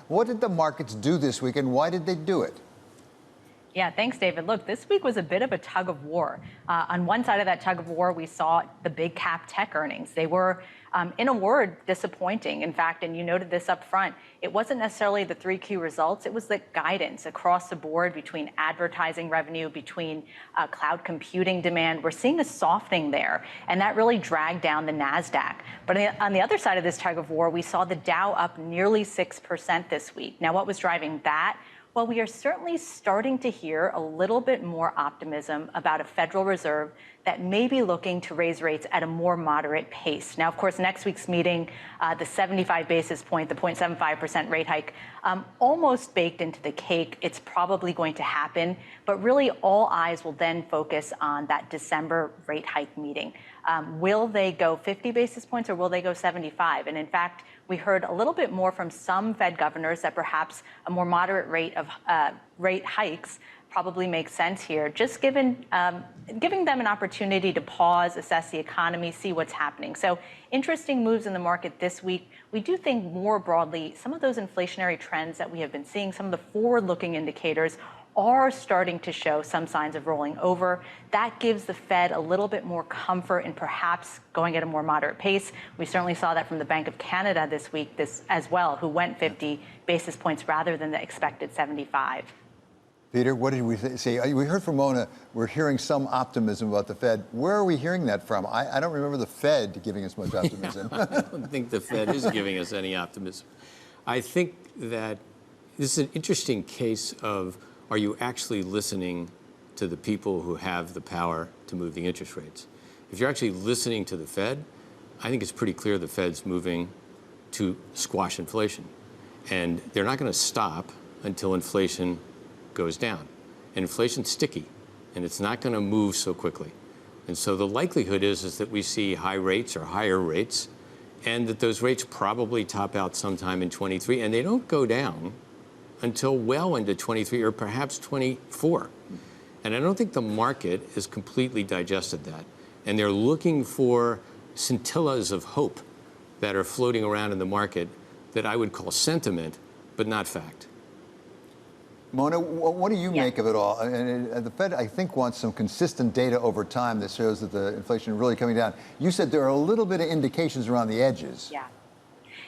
What did the markets do this week, and why did they do it? Yeah, thanks, David. Look, this week was a bit of a tug of war. On one side of that tug of war, we saw the big cap tech earnings. They were, in a word, disappointing. In fact, and you noted this up front, it wasn't necessarily the 3Q results. It was the guidance across the board between advertising revenue, between cloud computing demand. We're seeing a softening there, and that really dragged down the NASDAQ. But on the other side of this tug of war, we saw the Dow up nearly 6% this week. Now, what was driving that? Well, we are certainly starting to hear a little bit more optimism about a Federal Reserve that may be looking to raise rates at a more moderate pace. Now, of course, next week's meeting, the 75 basis point, the 0.75% rate hike, almost baked into the cake. It's probably going to happen, but really all eyes will then focus on that December rate hike meeting. Will they go 50 basis points or will they go 75? And in fact, we heard a little bit more from some Fed governors that perhaps a more moderate rate of rate hikes probably makes sense here, just giving them an opportunity to pause, assess the economy, see what's happening. So interesting moves in the market this week. We do think more broadly, some of those inflationary trends that we have been seeing, some of the forward-looking indicators are starting to show some signs of rolling over. That gives the Fed a little bit more comfort in perhaps going at a more moderate pace. We certainly saw that from the Bank of Canada this week as well, who went 50 basis points rather than the expected 75. Peter, what did we say? We heard from Mona, we're hearing some optimism about the Fed. Where are we hearing that from? I don't remember the Fed giving us much optimism. I don't think the Fed is giving us any optimism. I think that this is an interesting case of, are you actually listening to the people who have the power to move the interest rates? If you're actually listening to the Fed, I think it's pretty clear the Fed's moving to squash inflation. And they're not going to stop until inflation goes down. And inflation's sticky, and it's not going to move so quickly. And so the likelihood is that we see high rates or higher rates, and that those rates probably top out sometime in 23, and they don't go down until well into 23 or perhaps 24. And I don't think the market has completely digested that. And they're looking for scintillas of hope that are floating around in the market that I would call sentiment, but not fact. Mona, what do you make of it all? And the Fed, I think, wants some consistent data over time that shows that the inflation is really coming down. You said there are a little bit of indications around the edges.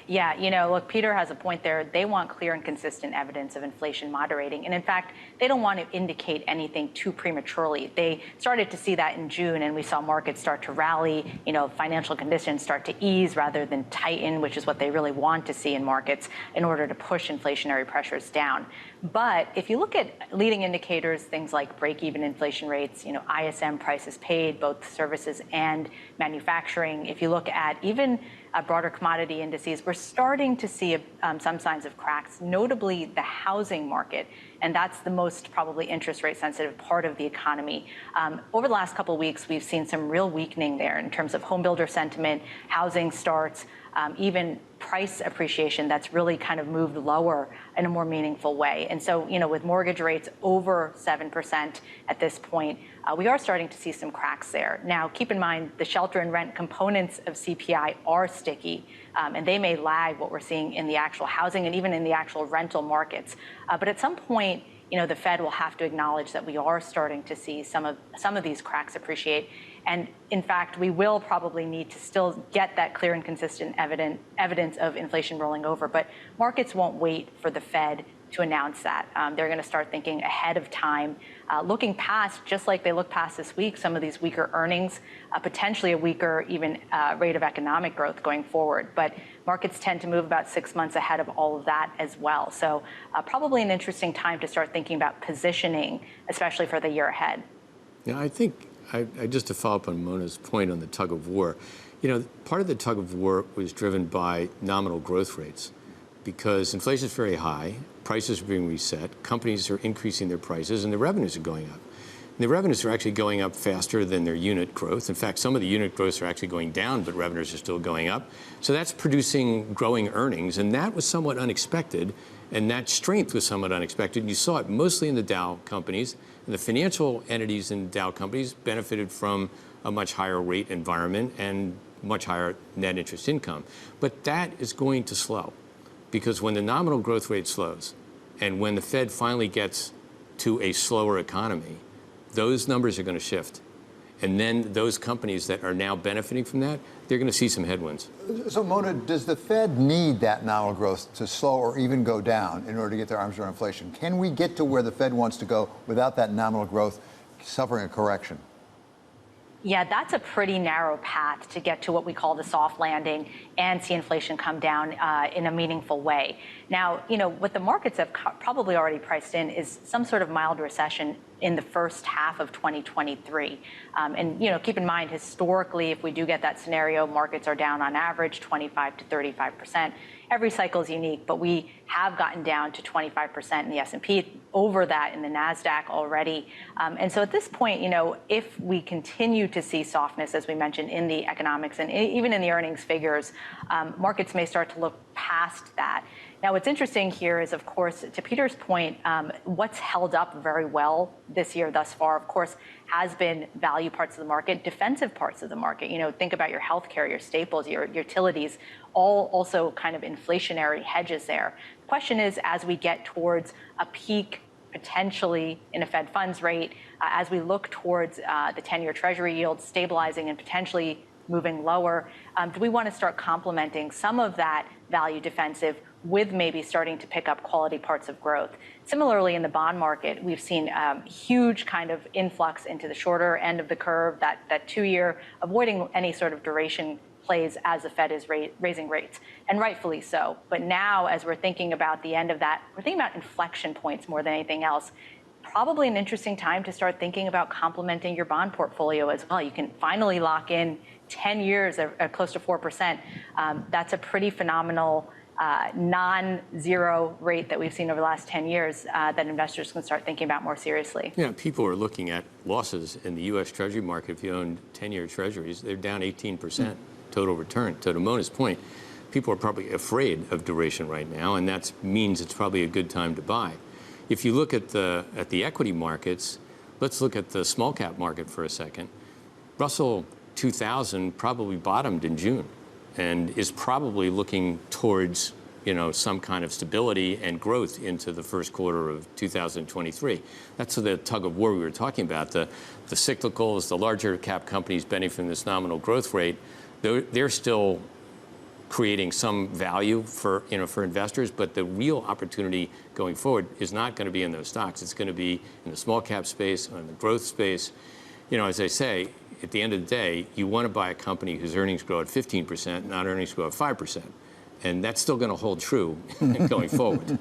Yeah, you know, look, Peter has a point there. They want clear and consistent evidence of inflation moderating. And in fact, they don't want to indicate anything too prematurely. They started to see that in June, and we saw markets start to rally, you know, financial conditions start to ease rather than tighten, which is what they really want to see in markets in order to push inflationary pressures down. But if you look at leading indicators, things like break-even inflation rates, you know, ISM prices paid, both services and manufacturing, if you look at even broader commodity indices, we're starting to see some signs of cracks, notably the housing market. And that's the most probably interest rate sensitive part of the economy. Over the last couple of weeks, we've seen some real weakening there in terms of home builder sentiment, housing starts, even price appreciation that's really kind of moved lower in a more meaningful way. And so, you know, with mortgage rates over 7% at this point, we are starting to see some cracks there. Now, keep in mind, the shelter and rent components of CPI are sticky, and they may lag what we're seeing in the actual housing and even in the actual rental markets. But at some point, you know, the Fed will have to acknowledge that we are starting to see some of these cracks appreciate. And in fact, we will probably need to still get that clear and consistent evidence of inflation rolling over. But markets won't wait for the Fed to announce that. They're going to start thinking ahead of time, looking past, just like they look past this week, some of these weaker earnings, potentially a weaker even rate of economic growth going forward. But markets tend to move about 6 months ahead of all of that as well. So probably an interesting time to start thinking about positioning, especially for the year ahead. Yeah, I think, just to follow up on Mona's point on the tug of war, you know, part of the tug of war was driven by nominal growth rates because inflation is very high, prices are being reset, companies are increasing their prices, and the revenues are going up. And the revenues are actually going up faster than their unit growth. In fact, some of the unit growths are actually going down, but revenues are still going up. So that's producing growing earnings, and that was somewhat unexpected, and that strength was somewhat unexpected. And you saw it mostly in the Dow companies, and the financial entities in Dow companies benefited from a much higher rate environment and much higher net interest income. But that is going to slow. because when the nominal growth rate slows and when the Fed finally gets to a slower economy, those numbers are going to shift. And then those companies that are now benefiting from that, they're going to see some headwinds. So, Mona, does the Fed need that nominal growth to slow or even go down in order to get their arms around inflation? Can we get to where the Fed wants to go without that nominal growth suffering a correction? Yeah, that's a pretty narrow path to get to what we call the soft landing and see inflation come down in a meaningful way. Now, what the markets have probably already priced in is some sort of mild recession in the first half of 2023. And keep in mind, historically, if we do get that scenario, markets are down on average 25 to 35%. Every cycle is unique, but we have gotten down to 25% in the S&P, over that in the NASDAQ already. And so at this point, if we continue to see softness, as we mentioned, in the economics and even in the earnings figures, markets may start to look past that. Now, what's interesting here is, of course, to Peter's point, what's held up very well this year thus far, of course, has been value parts of the market, defensive parts of the market. Think about your healthcare, your staples, your utilities, all also kind of inflationary hedges there. The question is, as we get towards a peak potentially in a Fed funds rate, as we look towards the 10-year Treasury yield stabilizing and potentially moving lower, do we want to start complementing some of that value defensive with maybe starting to pick up quality parts of growth? Similarly, in the bond market, we've seen huge kind of influx into the shorter end of the curve, that 2-year, avoiding any sort of duration plays as the Fed is raising rates, and rightfully so. But now, as we're thinking about the end of that, we're thinking about inflection points more than anything else. Probably an interesting time to start thinking about complementing your bond portfolio as well. You can finally lock in 10 years at close to 4%. That's a pretty phenomenal non-zero rate that we've seen over the last 10 years that investors can start thinking about more seriously. Yeah, people are looking at losses in the U.S. Treasury market. If you own 10-year Treasuries, they're down 18% total return. So to Mona's point, people are probably afraid of duration right now, and that means it's probably a good time to buy. If you look at the equity markets, let's look at the small cap market for a second. Russell 2000 probably bottomed in June and is probably looking towards some kind of stability and growth into the first quarter of 2023. That's the tug of war we were talking about. The cyclicals, the larger cap companies benefiting from this nominal growth rate, they're still creating some value for investors, but the real opportunity going forward is not going to be in those stocks. It's going to be in the small cap space, or in the growth space. As I say, at the end of the day, you want to buy a company whose earnings grow at 15%, not earnings grow at 5%. And that's still going to hold true going forward.